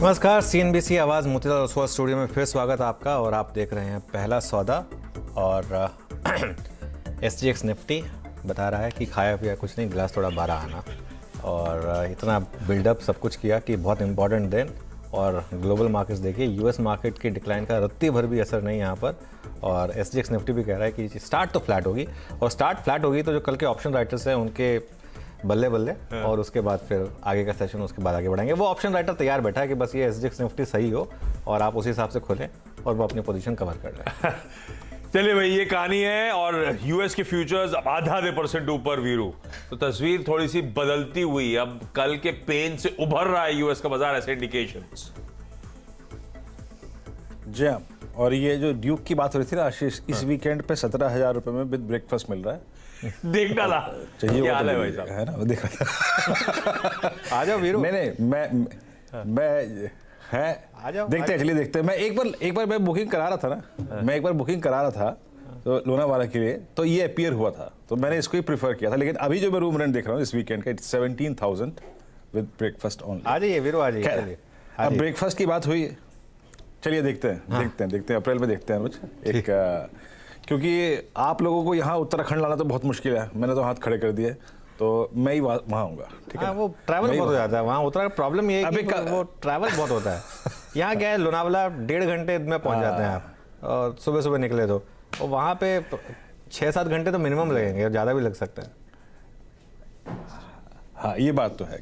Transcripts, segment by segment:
नमस्कार, CNBC आवाज़ Motilal Oswal studio में फिर स्वागत है आपका। और आप देख रहे हैं पहला सौदा। और SGX निफ्टी बता रहा है कि खाया पिया कुछ नहीं, गिलास थोड़ा बारह आना। और इतना बिल्डअप सब कुछ किया कि बहुत इंपॉर्टेंट दिन। और ग्लोबल मार्केट्स देखिए, US मार्केट की डिक्लाइन का रत्ती भर भी असर नहीं यहाँ पर। और SGX निफ्टी भी कह रहा है कि स्टार्ट तो फ्लैट होगी, और स्टार्ट फ्लैट होगी तो जो कल के ऑप्शन राइटर्स हैं उनके बल्ले बल्ले। और उसके बाद फिर आगे का सेशन उसके बाद आगे बढ़ाएंगे। वो ऑप्शन राइटर तैयार बैठा है कि बस ये SGX निफ्टी सही हो और आप उसी हिसाब से खोलें, और वो अपनी पोजीशन कवर कर रहे हैं। चलिए भाई, ये कहानी है। और यूएस के फ्यूचर्स अब आधा % ऊपर वीरू, तो तस्वीर थोड़ी सी बदलती हुई। अब कल के पेन से उभर रहा है यूएस का बाजार, ऐसे इंडिकेशंस। जी हाँ। और ये जो ड्यूक की बात हो रही थी ना आशीष, इस वीकेंड पे 17,000 रुपए में विद ब्रेकफास्ट मिल रहा है। देख डाला, चाहिए क्या हाल है तो भाई साहब? है ना, वो देख रहा था। आ जाओ वीरू। मैं है आ जाओ, देखते हैं, चलिए देखते हैं। मैं एक बार मैं बुकिंग करा रहा था ना, मैं एक बार बुकिंग करा रहा था तो लोनावाला के लिए, तो ये अपीयर हुआ था, तो मैंने इसको ही प्रीफर किया था। लेकिन अभी जो मैं रूम रेंट देख रहा हूँ इस वीकेंड का, 17,000 विद ब्रेकफास्ट ओनली। आ जाइए वीरू, आ जाइए। अब ब्रेकफास्ट की बात हुई, चलिए देखते हैं अप्रैल में देखते हैं कुछ एक क्योंकि आप लोगों को यहाँ उत्तराखंड लाना तो बहुत मुश्किल है, मैंने तो हाथ खड़े कर दिए, तो मैं ही वहाँ आऊँगा। ठीक है, वो ट्रैवल बहुत हो जाता है वहाँ उत्तराखंड। प्रॉब्लम ये है कि वो ट्रैवल बहुत होता है। यहाँ क्या है, लोनावाला 1.5 घंटे में पहुँच जाते हैं आप, और सुबह सुबह निकले तो, और वहाँ पे 6-7 घंटे तो मिनिमम लगेंगे, और ज़्यादा भी लग सकता है। हाँ, ये बात तो है,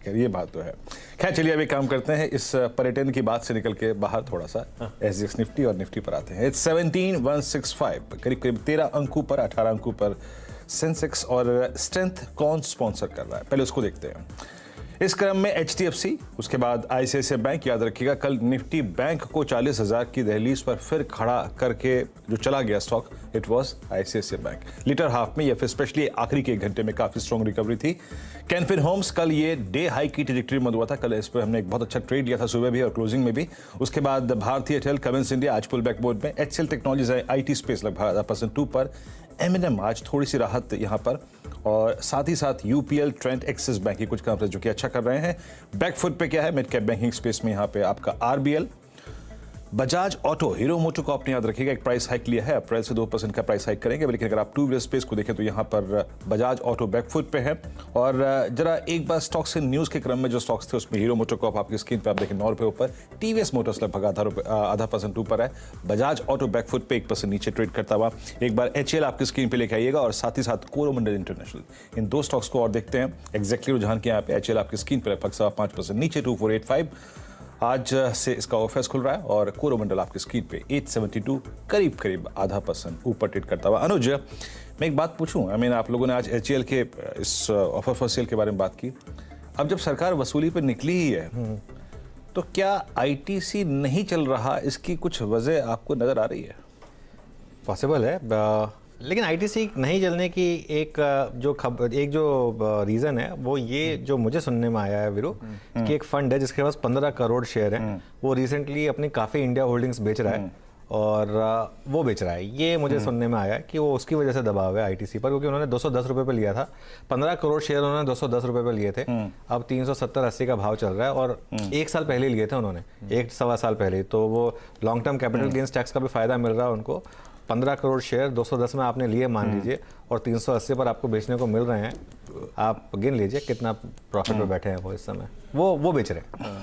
खैर चलिए अभी काम करते हैं, इस पर्यटन की बात से निकल के बाहर थोड़ा सा SGX निफ्टी और निफ्टी पर आते हैं। 17,165 करीब 13 अंकों पर, 18 अंकों पर सेंसेक्स, और स्ट्रेंथ कौन स्पॉन्सर कर रहा है पहले उसको देखते हैं। इस क्रम में HDFC, उसके बाद ICICI बैंक। याद रखिएगा कल निफ्टी बैंक को 40,000 की दहलीज पर फिर खड़ा करके जो चला गया stock, it was ICICI bank. Litre half में या फिर स्पेशली आखिरी के 1 घंटे में काफी स्ट्रॉन्ग रिकवरी थी। कैनफिन होम्स कल ये डे हाई की ट्रैजेक्टरी में हुआ था, कल इस पर हमने एक बहुत अच्छा ट्रेड लिया था सुबह भी और क्लोजिंग में भी। उसके बाद भारतीय एयरटेल, कमिंस इंडिया आज पुल बैक बोर्ड में। HCL टेक्नोलॉजीज IT स्पेस लगभग 0.5% ऊपर। M&M आज थोड़ी सी राहत यहाँ पर, और साथ ही साथ UPL, ट्रेंट, एक्सिस बैंक, कुछ कंपनी जो कि अच्छा कर रहे हैं। बैकफुट पे क्या है मिड कैप बैंकिंग स्पेस में, यहाँ पे आपका RBL, बजाज ऑटो, हीरो मोटो को आपने याद रखिएगा एक प्राइस हाइक लिया है, अप्रैल से 2% का प्राइस हाइक करेंगे। लेकिन अगर आप टू व्हीलर स्पेस को देखें तो यहाँ पर बजाज ऑटो बैकफुट पे है। और जरा एक बार स्टॉक्स इन न्यूज़ के क्रम में जो स्टॉक्स थे उसमें हीरो मोटो को आपकी स्क्रीन पर आप देखें 9 रुपये ऊपर, TVS मोटर्स लगभग 0.5% ऊपर है, बजाज ऑटो बैकफुट पे 1% नीचे ट्रेड करता हुआ। एक बार HL आपकी स्क्रीन पर लेके आइएगा, और साथ ही साथ कोरोमंडल इंटरनेशनल, इन दो स्टॉक्स को और देखते हैं एग्जैक्टली रुझान के। यहाँ पे HL आपकी स्क्रीन पर लगभग 5% नीचे 2485 आज से इसका ऑफिस खुल रहा है, और कोरोमंडल आपकी स्क्रीन पे 872 करीब 0.5% ऊपर ट्रेड करता हुआ। अनुज, मैं एक बात पूछूं, आप लोगों ने आज HL के इस ऑफर फॉर सेल के बारे में बात की। अब जब सरकार वसूली पर निकली ही है, तो क्या ITC नहीं चल रहा, इसकी कुछ वजह आपको नजर आ रही है? पॉसिबल है, लेकिन ITC नहीं चलने की एक जो रीज़न है वो ये जो मुझे सुनने में आया है वीरू, कि एक फंड है जिसके पास 15 करोड़ शेयर हैं, वो रिसेंटली अपनी काफ़ी इंडिया होल्डिंग्स बेच रहा है, और वो बेच रहा है। ये मुझे सुनने में आया है कि वो उसकी वजह से दबाव है ITC पर, क्योंकि उन्होंने 210 रुपये पे लिया था। 15 करोड़ शेयर उन्होंने 210 रुपये पे लिए थे। अब 370-80 का भाव चल रहा है, और 1 साल पहले लिए थे उन्होंने, 1-1.25 साल पहले। तो वो long term capital gains tax का भी फायदा मिल रहा है उनको। 15 करोड़ शेयर 210 में आपने लिए मान लीजिए, और 380 पर आपको बेचने को मिल रहे हैं। आप गिन लीजिए कितना प्रॉफिट में बैठे हैं वो इस समय, वो बेच रहे हैं।